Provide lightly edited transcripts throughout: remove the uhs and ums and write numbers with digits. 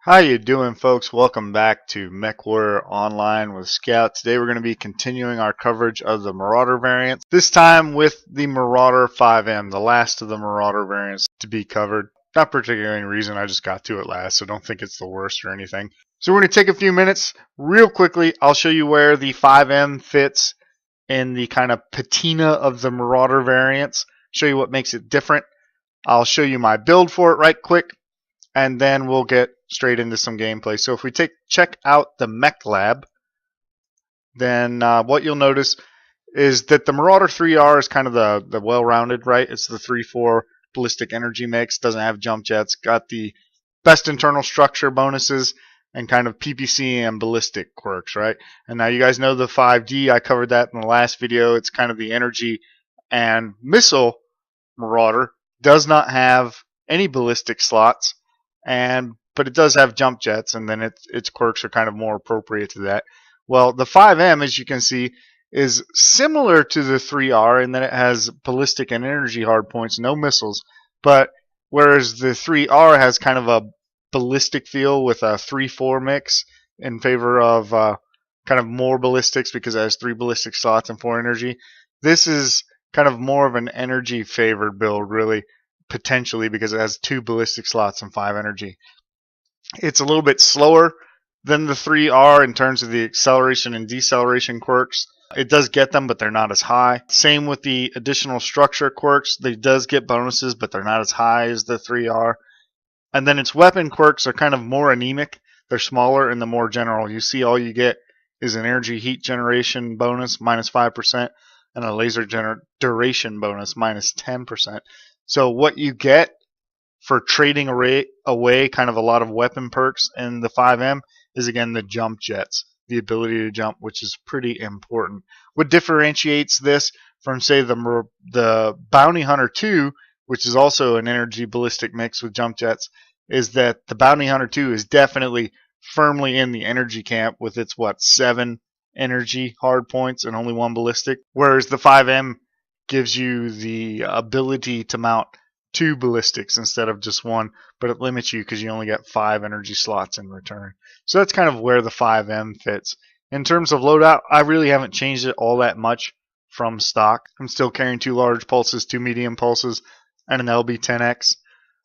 How you doing, folks? Welcome back to MechWarrior Online with Scout. Today we're going to be continuing our coverage of the Marauder variants, this time with the Marauder 5M, the last of the Marauder variants to be covered. Not particularly any reason, I just got to it last, so don't think it's the worst or anything. So we're going to take a few minutes real quickly. I'll show you where the 5M fits in the kind of patina of the Marauder variants, show you what makes it different. I'll show you my build for it right quick, and then we'll get straight into some gameplay. So if we check out the Mech Lab, then what you'll notice is that the Marauder 3R is kind of the well-rounded, right? It's the 3-4 ballistic energy mix, doesn't have jump jets, got the best internal structure bonuses, and kind of PPC and ballistic quirks, right? And now you guys know the 5D, I covered that in the last video. It's kind of the energy and missile Marauder, does not have any ballistic slots, but it does have jump jets, and then its quirks are kind of more appropriate to that. Well, the 5M, as you can see, is similar to the 3R in that it has ballistic and energy hardpoints, no missiles, but whereas the 3R has kind of a ballistic feel with a 3-4 mix in favor of kind of more ballistics because it has 3 ballistic slots and 4 energy, this is kind of more of an energy favored build, really, potentially, because it has 2 ballistic slots and 5 energy. It's a little bit slower than the 3R in terms of the acceleration and deceleration quirks. It does get them, but they're not as high. Same with the additional structure quirks. They does get bonuses, but they're not as high as the 3R. And then its weapon quirks are kind of more anemic. They're smaller and the more general. You see all you get is an energy heat generation bonus, minus 5%, and a laser duration bonus, minus 10%. So what you get for trading away kind of a lot of weapon perks in the 5M is, again, the jump jets, the ability to jump, which is pretty important. What differentiates this from, say, the Bounty Hunter 2, which is also an energy ballistic mix with jump jets, is that the Bounty Hunter 2 is definitely firmly in the energy camp with its, 7 energy hard points and only 1 ballistic, whereas the 5M gives you the ability to mount 2 ballistics instead of just 1, but it limits you because you only get 5 energy slots in return. So that's kind of where the 5M fits. In terms of loadout, I really haven't changed it all that much from stock. I'm still carrying 2 large pulses, 2 medium pulses, and an LB-10X.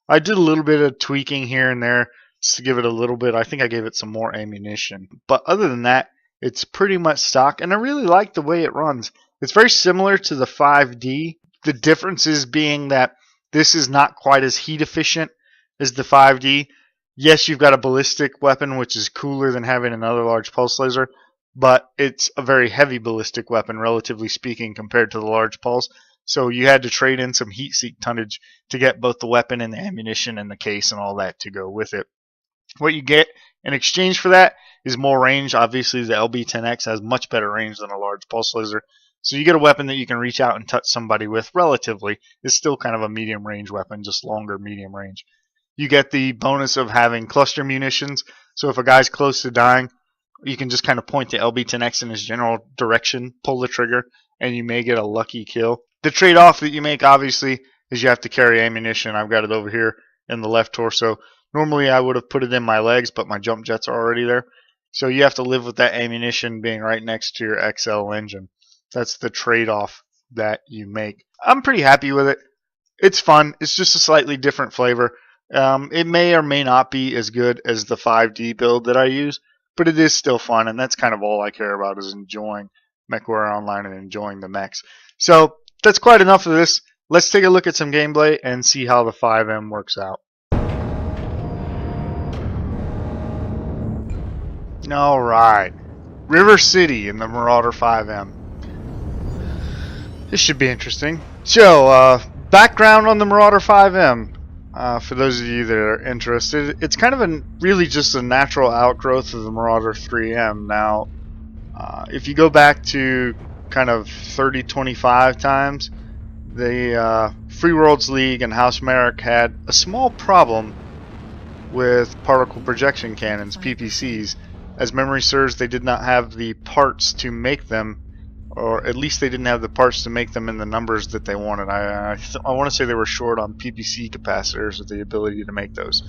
I did a little bit of tweaking here and there just to give it a little bit. I think I gave it some more ammunition. But other than that, it's pretty much stock, and I really like the way it runs. It's very similar to the 5D. The differences being that this is not quite as heat efficient as the 5D. Yes, you've got a ballistic weapon, which is cooler than having another large pulse laser, but it's a very heavy ballistic weapon, relatively speaking, compared to the large pulse. So you had to trade in some heat seek tonnage to get both the weapon and the ammunition and the case and all that to go with it. What you get in exchange for that is more range. Obviously, the LB-10X has much better range than a large pulse laser. So you get a weapon that you can reach out and touch somebody with relatively. It's still kind of a medium range weapon, just longer medium range. You get the bonus of having cluster munitions. So if a guy's close to dying, you can just kind of point the LB-10X in his general direction, pull the trigger, and you may get a lucky kill. The trade-off that you make, obviously, is you have to carry ammunition. I've got it over here in the left torso. Normally I would have put it in my legs, but my jump jets are already there. So you have to live with that ammunition being right next to your XL engine. That's the trade-off that you make. I'm pretty happy with it. It's fun. It's just a slightly different flavor. It may or may not be as good as the 5D build that I use, but it is still fun, and that's kind of all I care about, is enjoying MechWarrior Online and enjoying the mechs. So that's quite enough of this. Let's take a look at some gameplay and see how the 5M works out. Alright, River City in the Marauder 5M. This should be interesting. So, background on the Marauder 5M. For those of you that are interested, it's kind of really just a natural outgrowth of the Marauder 3M. Now, if you go back to kind of 30-25 times, the Free Worlds League and House Merrick had a small problem with particle projection cannons, PPCs. As memory serves, they did not have the parts to make them, or at least they didn't have the parts to make them in the numbers that they wanted. I want to say they were short on PPC capacitors with the ability to make those.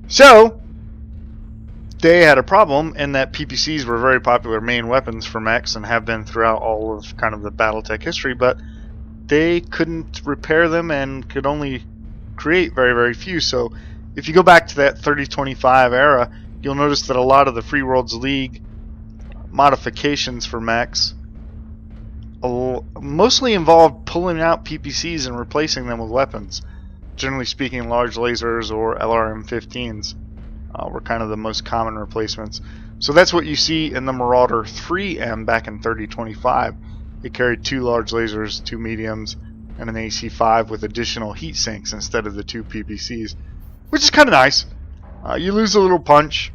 So they had a problem in that PPCs were very popular main weapons for mechs and have been throughout all of kind of the BattleTech history, but they couldn't repair them and could only create very, very few. So if you go back to that 3025 era, you'll notice that a lot of the Free Worlds League modifications for mechs mostly involved pulling out PPCs and replacing them with weapons. Generally speaking, large lasers or LRM-15s were kind of the most common replacements. So that's what you see in the Marauder 3M back in 3025. It carried 2 large lasers, 2 mediums, and an AC-5 with additional heat sinks instead of the 2 PPCs, which is kind of nice. You lose a little punch,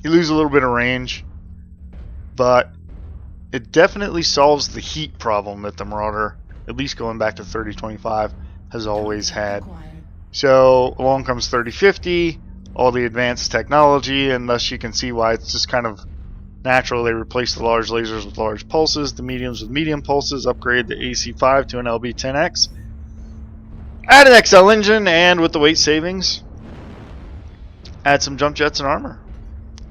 you lose a little bit of range, but it definitely solves the heat problem that the Marauder, at least going back to 3025, has always had. So along comes 3050, all the advanced technology, and thus you can see why it's just kind of natural. They replace the large lasers with large pulses, the mediums with medium pulses, upgrade the AC-5 to an LB-10X, add an XL engine, and with the weight savings, add some jump jets and armor.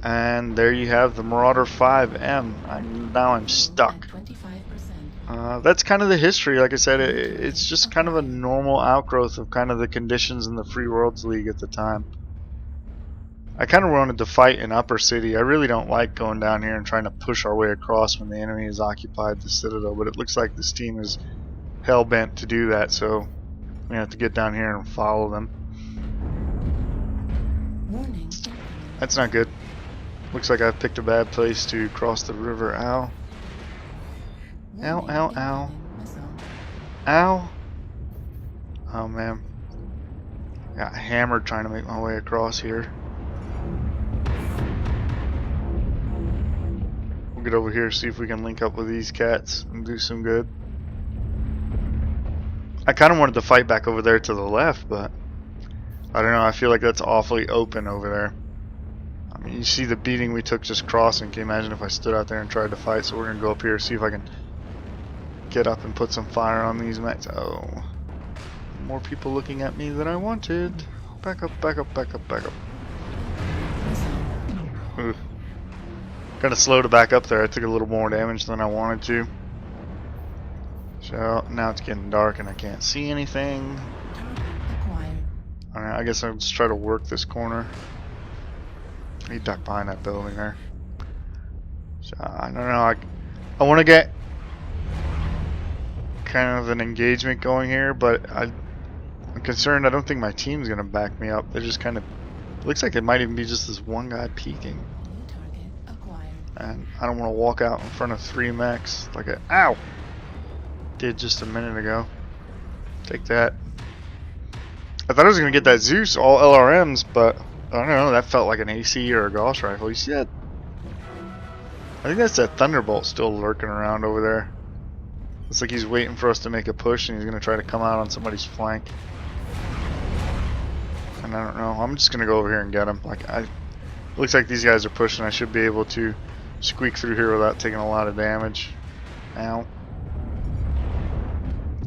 And there you have the Marauder 5M. Now I'm stuck. That's kind of the history. Like I said, it's just kind of a normal outgrowth of kind of the conditions in the Free Worlds League at the time. I kind of wanted to fight in Upper City. I really don't like going down here and trying to push our way across when the enemy has occupied the Citadel, but it looks like this team is hell-bent to do that, so we have to get down here and follow them. That's not good. Looks like I picked a bad place to cross the river. Ow. Ow, ow, ow. Ow. Oh, man. Got hammered trying to make my way across here. We'll get over here, see if we can link up with these cats and do some good. I kind of wanted to fight back over there to the left, but I don't know. I feel like that's awfully open over there. I mean, you see the beating we took just crossing. Can you imagine if I stood out there and tried to fight? So we're going to go up here, see if I can get up and put some fire on these mechs. Oh, more people looking at me than I wanted. Back up, back up, back up, back up. Kind of slow to back up there. I took a little more damage than I wanted to. So now it's getting dark and I can't see anything. Alright, I guess I'll just try to work this corner. He ducked behind that building there. So I don't know. I want to get kind of an engagement going here, but I'm concerned. I don't think my team's gonna back me up. They're just kind of. It looks like it might even be just this one guy peeking. And I don't want to walk out in front of 3 mechs like a ow did just a minute ago. Take that. I thought I was gonna get that Zeus all LRMs, but I don't know, that felt like an AC or a Gauss rifle. You see that? I think that's that Thunderbolt still lurking around over there. Looks like he's waiting for us to make a push and he's going to try to come out on somebody's flank. And I don't know, I'm just going to go over here and get him. Looks like these guys are pushing. I should be able to squeak through here without taking a lot of damage. Ow.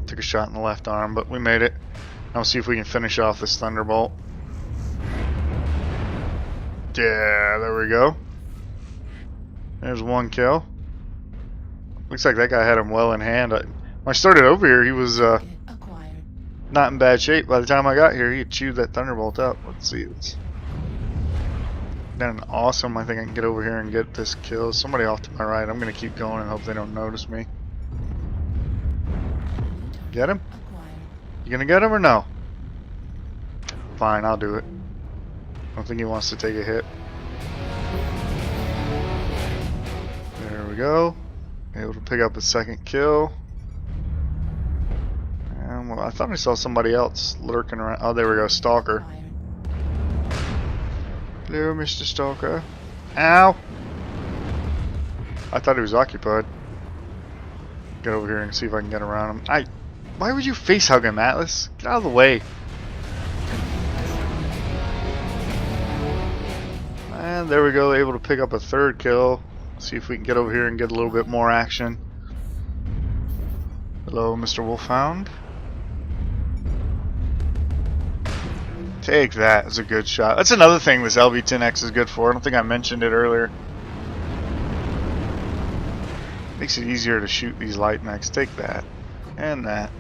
Took a shot in the left arm, but we made it. Now see if we can finish off this Thunderbolt. Yeah, there we go. There's 1 kill. Looks like that guy had him well in hand. When I started over here, he was not in bad shape. By the time I got here, he had chewed that Thunderbolt up. Let's see. It's done awesome. I think I can get over here and get this kill. Somebody off to my right. I'm going to keep going and hope they don't notice me. Get him? You going to get him or no? Fine, I'll do it. I don't think he wants to take a hit. There we go. Able to pick up a 2nd kill. And, well, I thought I saw somebody else lurking around. Oh, there we go. Stalker. Hello, Mr. Stalker. Ow! I thought he was occupied. Get over here and see if I can get around him. Why would you face hug him, Atlas? Get out of the way. And there we go, able to pick up a 3rd kill. See if we can get over here and get a little bit more action. Hello, Mr. Wolfhound. Take that. It's a good shot. That's another thing this LV-10X is good for. I don't think I mentioned it earlier. Makes it easier to shoot these light mechs. Take that. And that.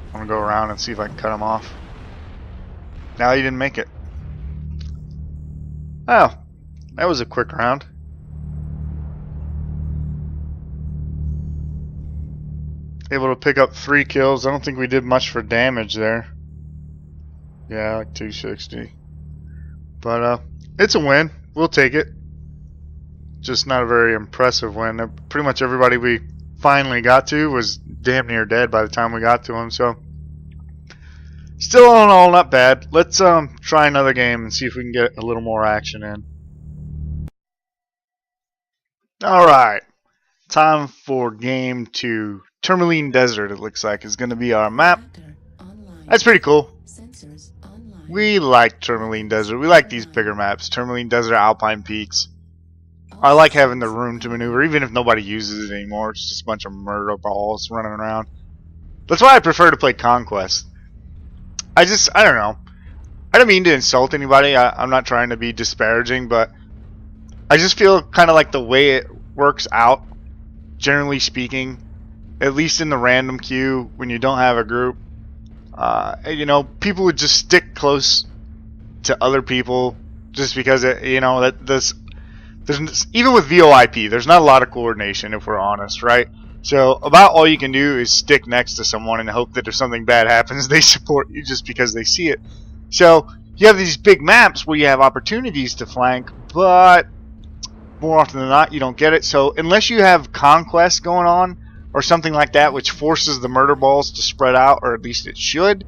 I'm going to go around and see if I can cut them off. Now you didn't make it. Oh. That was a quick round. Able to pick up 3 kills. I don't think we did much for damage there. Yeah, like 260. But it's a win. We'll take it. Just not a very impressive win. Pretty much everybody we finally got to was damn near dead by the time we got to them. So still all in all, not bad. Let's try another game and see if we can get a little more action in. All right, time for game 2. Tourmaline Desert, it looks like, is going to be our map. That's pretty cool. We like Tourmaline Desert. We like these bigger maps. Tourmaline Desert, Alpine Peaks. I like having the room to maneuver, even if nobody uses it anymore. It's just a bunch of murder balls running around. That's why I prefer to play Conquest. I don't know. I don't mean to insult anybody. I'm not trying to be disparaging, but I just feel kind of like the way it works out, generally speaking, at least in the random queue, when you don't have a group, you know, people would just stick close to other people just because, you know, that there's even with VoIP, there's not a lot of coordination, if we're honest, right? So about all you can do is stick next to someone and hope that if something bad happens, they support you just because they see it. So you have these big maps where you have opportunities to flank, but more often than not, you don't get it. So unless you have Conquest going on or something like that, which forces the murder balls to spread out, or at least it should,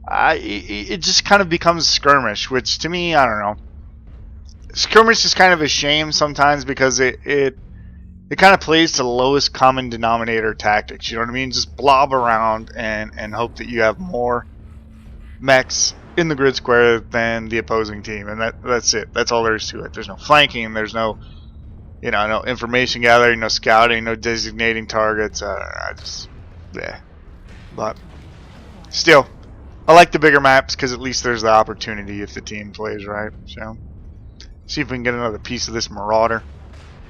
it just kind of becomes skirmish, which to me, I don't know. Skirmish is kind of a shame sometimes because it kind of plays to the lowest common denominator tactics. You know what I mean? Just blob around and hope that you have more mechs in the grid square than the opposing team, and that's it. That's all there is to it. There's no flanking. There's no, you know, no information gathering, no scouting, no designating targets. Yeah. But still, I like the bigger maps because at least there's the opportunity if the team plays right. So see if we can get another piece of this Marauder.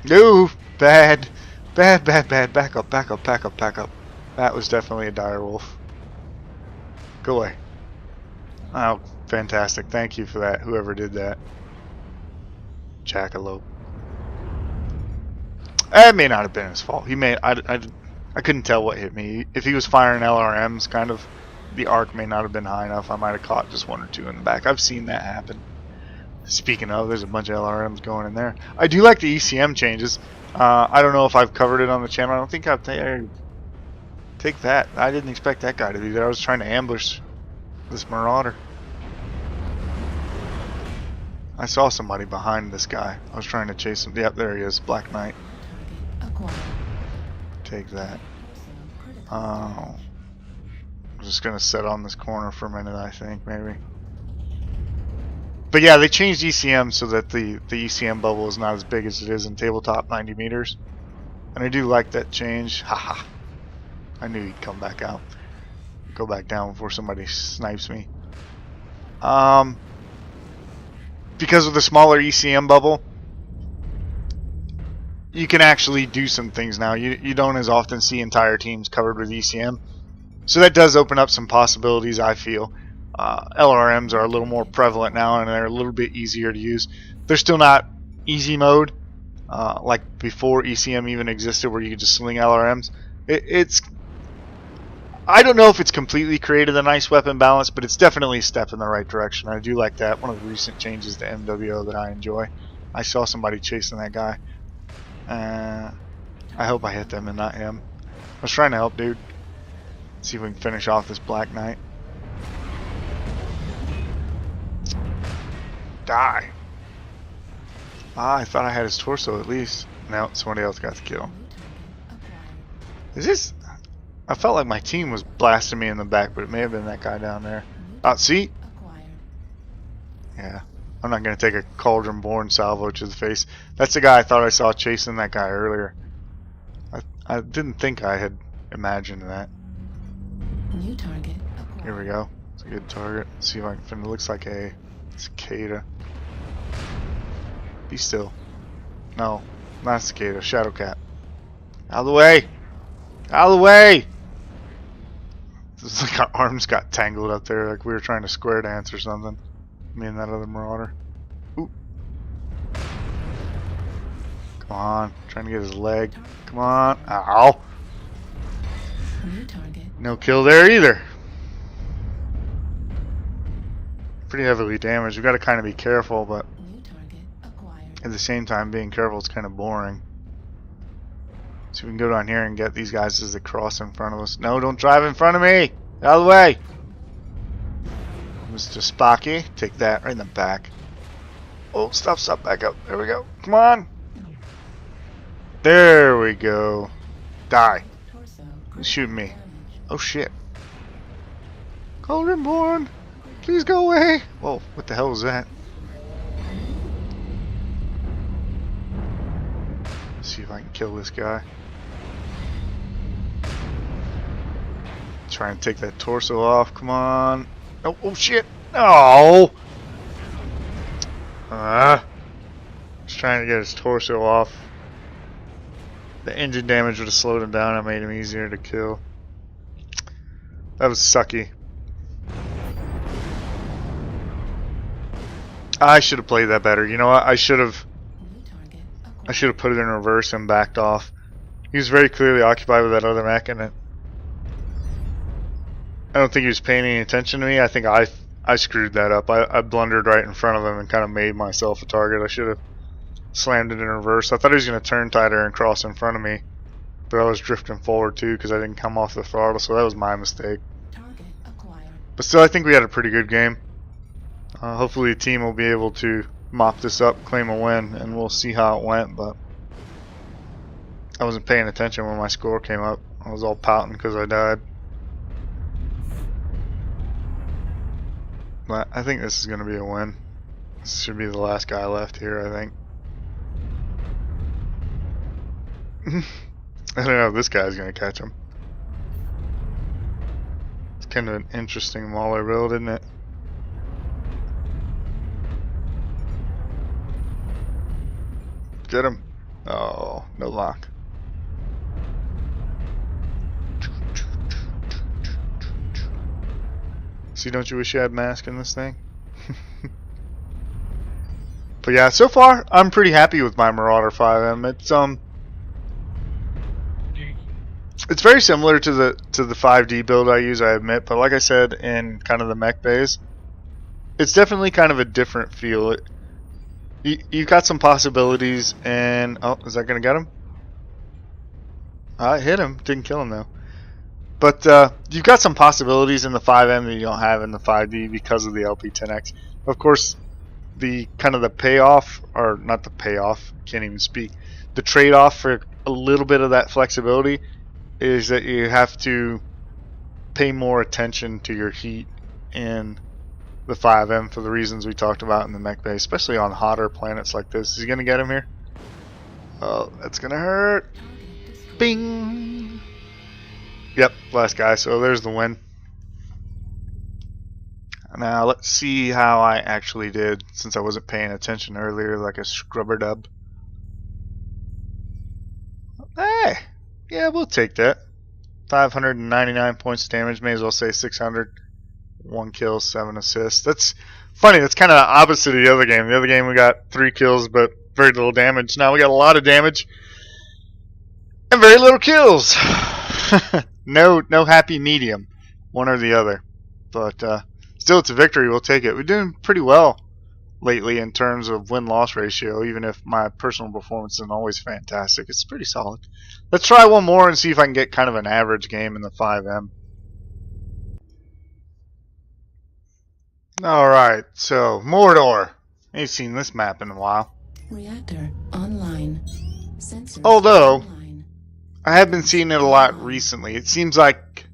No, bad. Back up. That was definitely a dire wolf. Go away. Oh, fantastic. Thank you for that, whoever did that. Jackalope. It may not have been his fault. He may. I couldn't tell what hit me. If he was firing LRMs, kind of, the arc may not have been high enough. I might have caught just 1 or 2 in the back. I've seen that happen. Speaking of, there's a bunch of LRMs going in there. I do like the ECM changes. I don't know if I've covered it on the channel. I don't think I've take that. I didn't expect that guy to be there. I was trying to ambush this Marauder. I saw somebody behind this guy. I was trying to chase him. Yep, there he is. Black Knight. Take that. I'm just going to sit on this corner for a minute, I think, maybe. But yeah, they changed ECM so that the ECM bubble is not as big as it is in tabletop 90 meters. And I do like that change. Haha. I knew he'd come back out. Go back down before somebody snipes me. Because of the smaller ECM bubble, you can actually do some things now. You don't as often see entire teams covered with ECM. So that does open up some possibilities, I feel. LRMs are a little more prevalent now, and they're a little bit easier to use. They're still not easy mode like before ECM even existed, where you could just sling LRMs. I don't know if it's completely created a nice weapon balance, but it's definitely a step in the right direction. I do like that. One of the recent changes to MWO that I enjoy. I saw somebody chasing that guy. I hope I hit them and not him. I was trying to help, dude. See if we can finish off this Black Knight. Die. I thought I had his torso at least. No, somebody else got the kill. Is this... I felt like my team was blasting me in the back, but it may have been that guy down there. See? Yeah. I'm not going to take a Cauldron-born salvo to the face. That's the guy I thought I saw chasing that guy earlier. I didn't think I had imagined that. New target. Here we go. It's a good target. Let's see if I can find it. Looks like a cicada. Be still. No, not cicada. Shadow cat. Out of the way! Out of the way! It's like our arms got tangled up there, like we were trying to square dance or something. Me and that other marauder. Ooh. Come on, trying to get his leg. Come on. Ow! No kill there either. Pretty heavily damaged. We've got to kind of be careful, but at the same time, being careful is kind of boring. So we can go down here and get these guys as they cross in front of us. No, don't drive in front of me! Out of the way! Mr. Spocky, take that right in the back. Oh, stop, back up. There we go. Come on! There we go. Die. Who's shooting me? Oh shit. Golden Born! Please go away! Whoa, what the hell was that? Let's see if I can kill this guy. Try and take that torso off. Come on. Oh, oh shit. No! Just trying to get his torso off. The engine damage would have slowed him down and made him easier to kill. That was sucky. I should have played that better. You know what? I should have put it in reverse and backed off. He was very clearly occupied with that other mech, and I don't think he was paying any attention to me. I think I screwed that up. I blundered right in front of him and kind of made myself a target. I should have slammed it in reverse. I thought he was going to turn tighter and cross in front of me, but I was drifting forward too because I didn't come off the throttle, so that was my mistake. But still, I think we had a pretty good game. Hopefully the team will be able to mop this up, claim a win, and we'll see how it went, but I wasn't paying attention when my score came up. I was all pouting because I died. But I think this is going to be a win. This should be the last guy left here, I think. I don't know if this guy's going to catch him. It's kind of an interesting Mauler build, isn't it? Get him. Oh, no lock. See, don't you wish you had mask in this thing? But yeah, so far I'm pretty happy with my Marauder 5M. It's very similar to the 5D build I use, I admit, but like I said in kind of the mech bays, it's definitely kind of a different feel. You've got some possibilities, and oh, is that gonna get him? I hit him, didn't kill him though. But you've got some possibilities in the 5M that you don't have in the 5D because of the LP10X. Of course, the kind of the payoff, or not the payoff, can't even speak. The trade-off for a little bit of that flexibility is that you have to pay more attention to your heat in the 5M for the reasons we talked about in the mech base, especially on hotter planets like this. Is he gonna get him here? Oh, that's gonna hurt. Bing. Yep, last guy, so there's the win. Now let's see how I actually did, since I wasn't paying attention earlier like a scrubber dub. Hey, yeah, we'll take that. 599 points of damage, may as well say 600. 1 kill, 7 assists. That's funny, that's kind of the opposite of the other game. The other game we got 3 kills but very little damage. Now we got a lot of damage and very little kills. No happy medium, one or the other. But still, it's a victory. We'll take it. We're doing pretty well lately in terms of win-loss ratio, even if my personal performance isn't always fantastic. It's pretty solid. Let's try one more and see if I can get kind of an average game in the 5M. Alright, so Marauder. Ain't seen this map in a while. Reactor online. Sensors Although online. I have been seeing it a lot recently. It seems like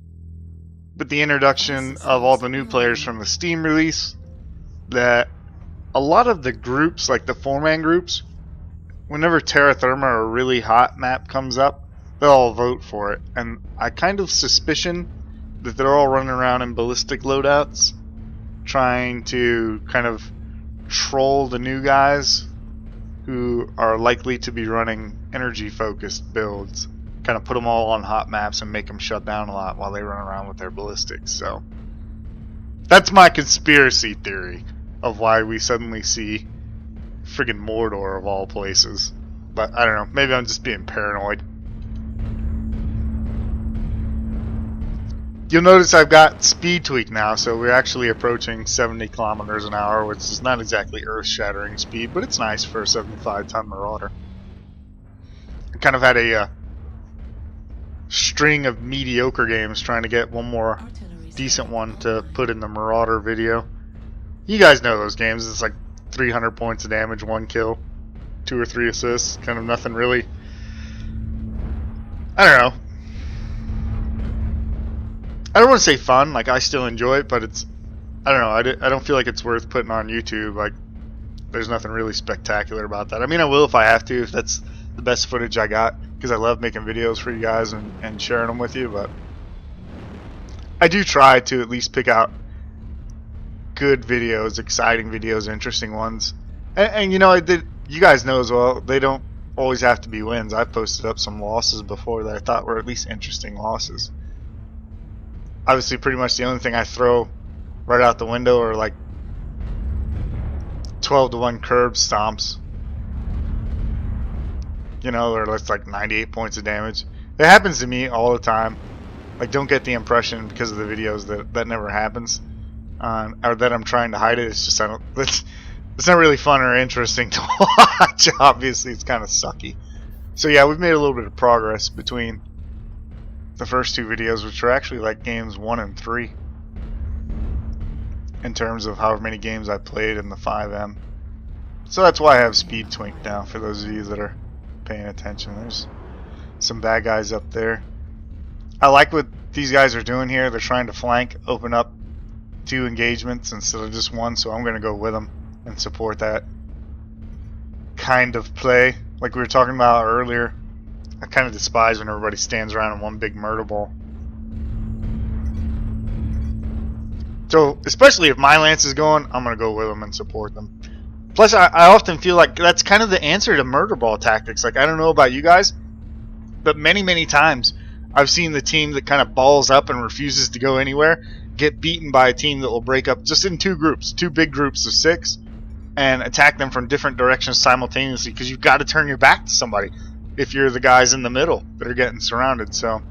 with the introduction of all the new players from the Steam release, that a lot of the groups, like the 4-man groups, whenever Terra Therma or a really hot map comes up, they'll all vote for it. And I kind of suspicion that they're all running around in ballistic loadouts trying to kind of troll the new guys who are likely to be running energy focused builds, kind of put them all on hot maps and make them shut down a lot while they run around with their ballistics. So that's my conspiracy theory of why we suddenly see friggin' Mordor of all places. But I don't know, maybe I'm just being paranoid. You'll notice I've got speed tweak now, so we're actually approaching 70 kilometers an hour, which is not exactly earth-shattering speed, but it's nice for a 75-ton Marauder. I kind of had a string of mediocre games trying to get one more decent one to put in the Marauder video. You guys know those games. It's like 300 points of damage, 1 kill, 2 or 3 assists, kind of nothing really. I don't know. I don't want to say fun, like I still enjoy it, but it's, I don't know, I don't feel like it's worth putting on YouTube. Like, there's nothing really spectacular about that. I mean, I will if I have to, if that's the best footage I got, because I love making videos for you guys and sharing them with you, but I do try to at least pick out good videos, exciting videos, interesting ones. And you know, you guys know as well, they don't always have to be wins. I've posted up some losses before that I thought were at least interesting losses. Obviously, pretty much the only thing I throw right out the window are like 12-to-1 curb stomps. You know, or it's like 98 points of damage. It happens to me all the time. Like, don't get the impression because of the videos that never happens, or that I'm trying to hide it. It's just it's not really fun or interesting to watch. Obviously, it's kind of sucky. So yeah, we've made a little bit of progress between the first 2 videos, which are actually like games 1 and 3 in terms of however many games I played in the 5M. So that's why I have speed twink now, for those of you that are paying attention. There's some bad guys up there. I like what these guys are doing here. They're trying to flank, open up 2 engagements instead of just 1, so I'm going to go with them and support that kind of play. Like we were talking about earlier, I kind of despise when everybody stands around in one big murder ball. So, especially if my lance is going, I'm going to go with them and support them. Plus, I often feel like that's kind of the answer to murder ball tactics. Like, I don't know about you guys, but many times I've seen the team that kind of balls up and refuses to go anywhere get beaten by a team that will break up just in 2 groups, 2 big groups of 6, and attack them from different directions simultaneously, because you've got to turn your back to somebody if you're the guys in the middle that are getting surrounded. So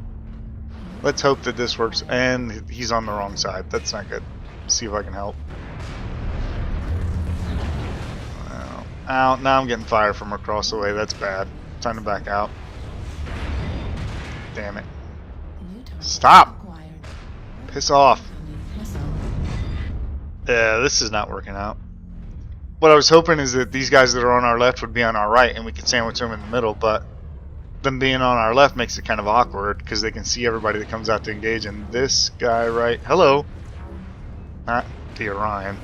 let's hope that this works. And he's on the wrong side. That's not good. Let's see if I can help. Ow, now I'm getting fired from across the way. That's bad. Time to back out. Damn it. Stop! Piss off. Yeah, this is not working out. What I was hoping is that these guys that are on our left would be on our right and we could sandwich them in the middle, but them being on our left makes it kind of awkward because they can see everybody that comes out to engage, and this guy right... Hello! Not the Orion.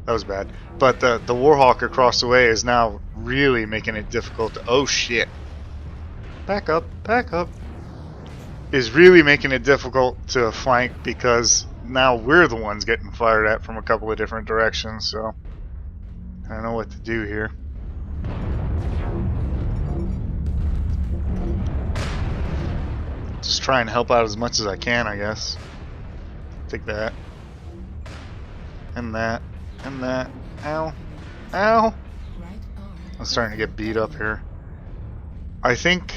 That was bad. But the Warhawk across the way is now really making it difficult to... Oh shit! Back up, back up! Is really making it difficult to flank because now we're the ones getting fired at from a couple of different directions, so I don't know what to do here. Just try and help out as much as I can, I guess. Take that. And that. And that. Ow. Ow! I'm starting to get beat up here. I think...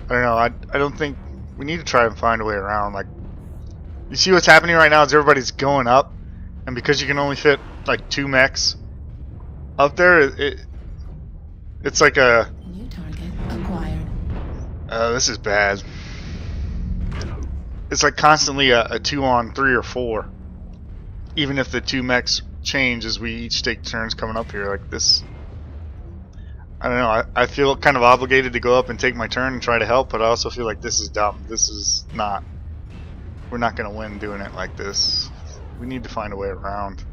I don't know, I don't think... We need to try and find a way around. Like, you see what's happening right now is everybody's going up, and because you can only fit like 2 mechs up there, it's like a... New target acquired. This is bad. It's like constantly a 2 on 3 or 4. Even if the 2 mechs change as we each take turns coming up here like this. I don't know, I feel kind of obligated to go up and take my turn and try to help, but I also feel like this is dumb. This is not... We're not going to win doing it like this. We need to find a way around.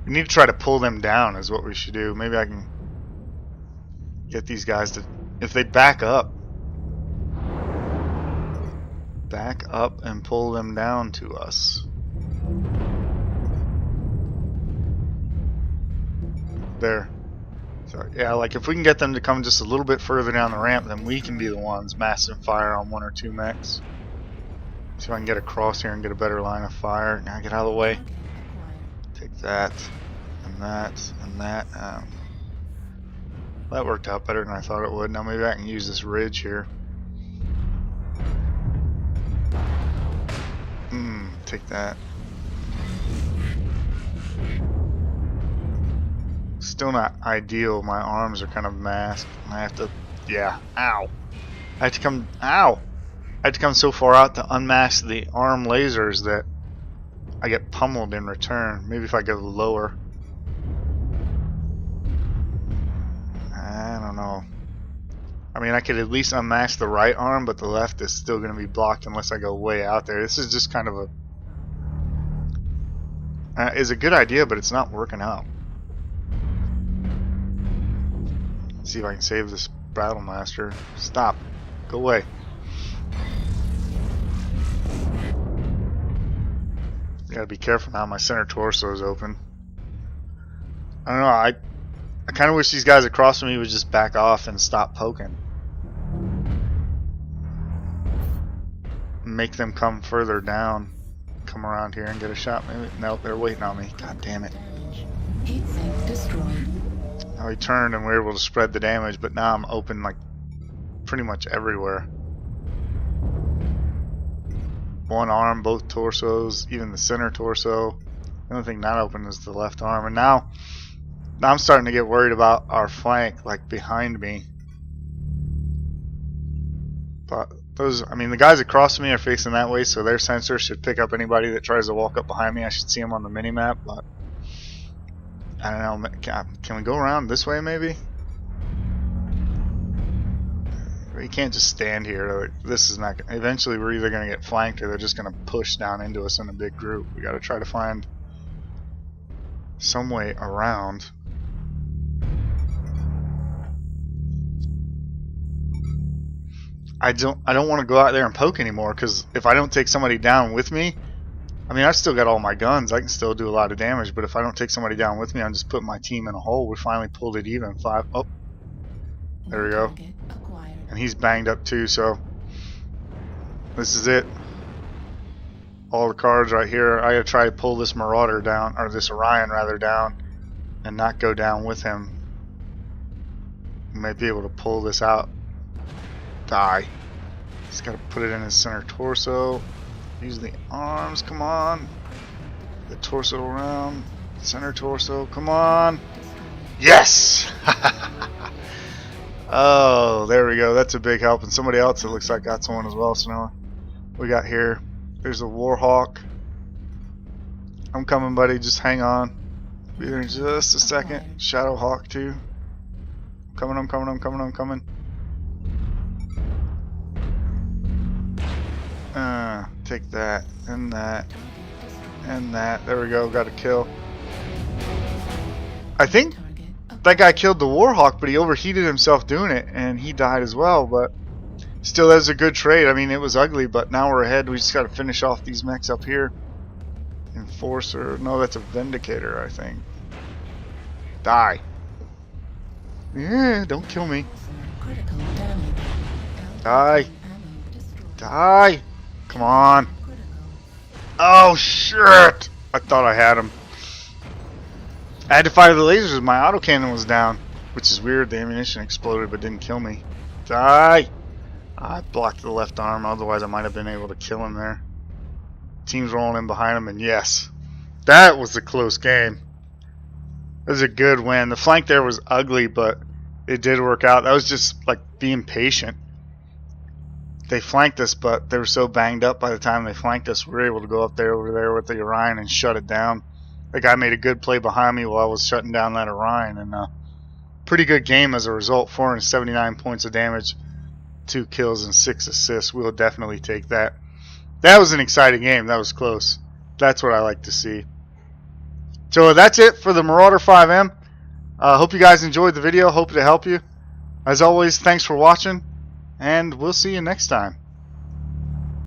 We need to try to pull them down is what we should do. Maybe I can get these guys to... If they back up... back up and pull them down to us. There. So, yeah, like if we can get them to come just a little bit further down the ramp, then we can be the ones massing fire on 1 or 2 mechs. See if I can get across here and get a better line of fire. Now get out of the way. Take that, and that, and that. That worked out better than I thought it would. Now maybe I can use this ridge here. Take that. Still not ideal. My arms are kind of masked. I have to, yeah, ow. I have to come, ow. I have to come so far out to unmask the arm lasers that I get pummeled in return. Maybe if I go lower. I don't know. I mean, I could at least unmask the right arm, but the left is still going to be blocked unless I go way out there. This is just kind of a is a good idea, but it's not working out. Let's see if I can save this Battle Master. Stop. Go away. Gotta be careful now. My center torso is open. I don't know. I kind of wish these guys across from me would just back off and stop poking. Make them come further down. Come around here and get a shot. Maybe. Nope, they're waiting on me. God damn it. Heat sink destroyed. Now he turned and we were able to spread the damage, but now I'm open like pretty much everywhere. One arm, both torsos, even the center torso. The only thing not open is the left arm. And now I'm starting to get worried about our flank, like behind me. But those, I mean, the guys across from me are facing that way, so their sensor should pick up anybody that tries to walk up behind me. I should see them on the mini-map, but I don't know. Can we go around this way, maybe? You can't just stand here. This is not. Eventually, we're either going to get flanked or they're just going to push down into us in a big group. We got to try to find some way around. I don't want to go out there and poke anymore, because if I don't take somebody down with me, I mean, I've still got all my guns. I can still do a lot of damage, but if I don't take somebody down with me, I'm just putting my team in a hole. We finally pulled it even. 5. Oh, there we go. And he's banged up too, so this is it. All the cards right here. I gotta try to pull this Marauder down, or this Orion rather, down, and not go down with him. We might be able to pull this out. Die. Just gotta put it in his center torso. Use the arms, come on. The torso around. Center torso, come on. Yes! Oh, there we go. That's a big help. And somebody else, it looks like, got someone as well. So now we got here. There's a Warhawk. I'm coming, buddy. Just hang on. Be there in just a second. Shadowhawk too. I'm coming. Take that, and that, and that. There we go, got a kill. I think that guy killed the Warhawk, but he overheated himself doing it, and he died as well, but still, that's a good trade. I mean, it was ugly, but now we're ahead. We just got to finish off these mechs up here. Enforcer, no, that's a Vindicator, I think. Die. Yeah, don't kill me. Die. Die. Come on. Oh shit! I thought I had him. I had to fire the lasers. My autocannon was down, which is weird. The ammunition exploded but didn't kill me. Die! I blocked the left arm, otherwise I might have been able to kill him there. Team's rolling in behind him, and yes, that was a close game. That was a good win. The flank there was ugly, but it did work out. That was just like being patient. They flanked us, but they were so banged up by the time they flanked us, we were able to go up there over there with the Orion and shut it down. The guy made a good play behind me while I was shutting down that Orion, and pretty good game as a result. 479 points of damage, 2 kills and 6 assists. We'll definitely take that. That was an exciting game. That was close. That's what I like to see. So that's it for the Marauder 5M. Hope you guys enjoyed the video. Hope to help you. As always, thanks for watching, and we'll see you next time.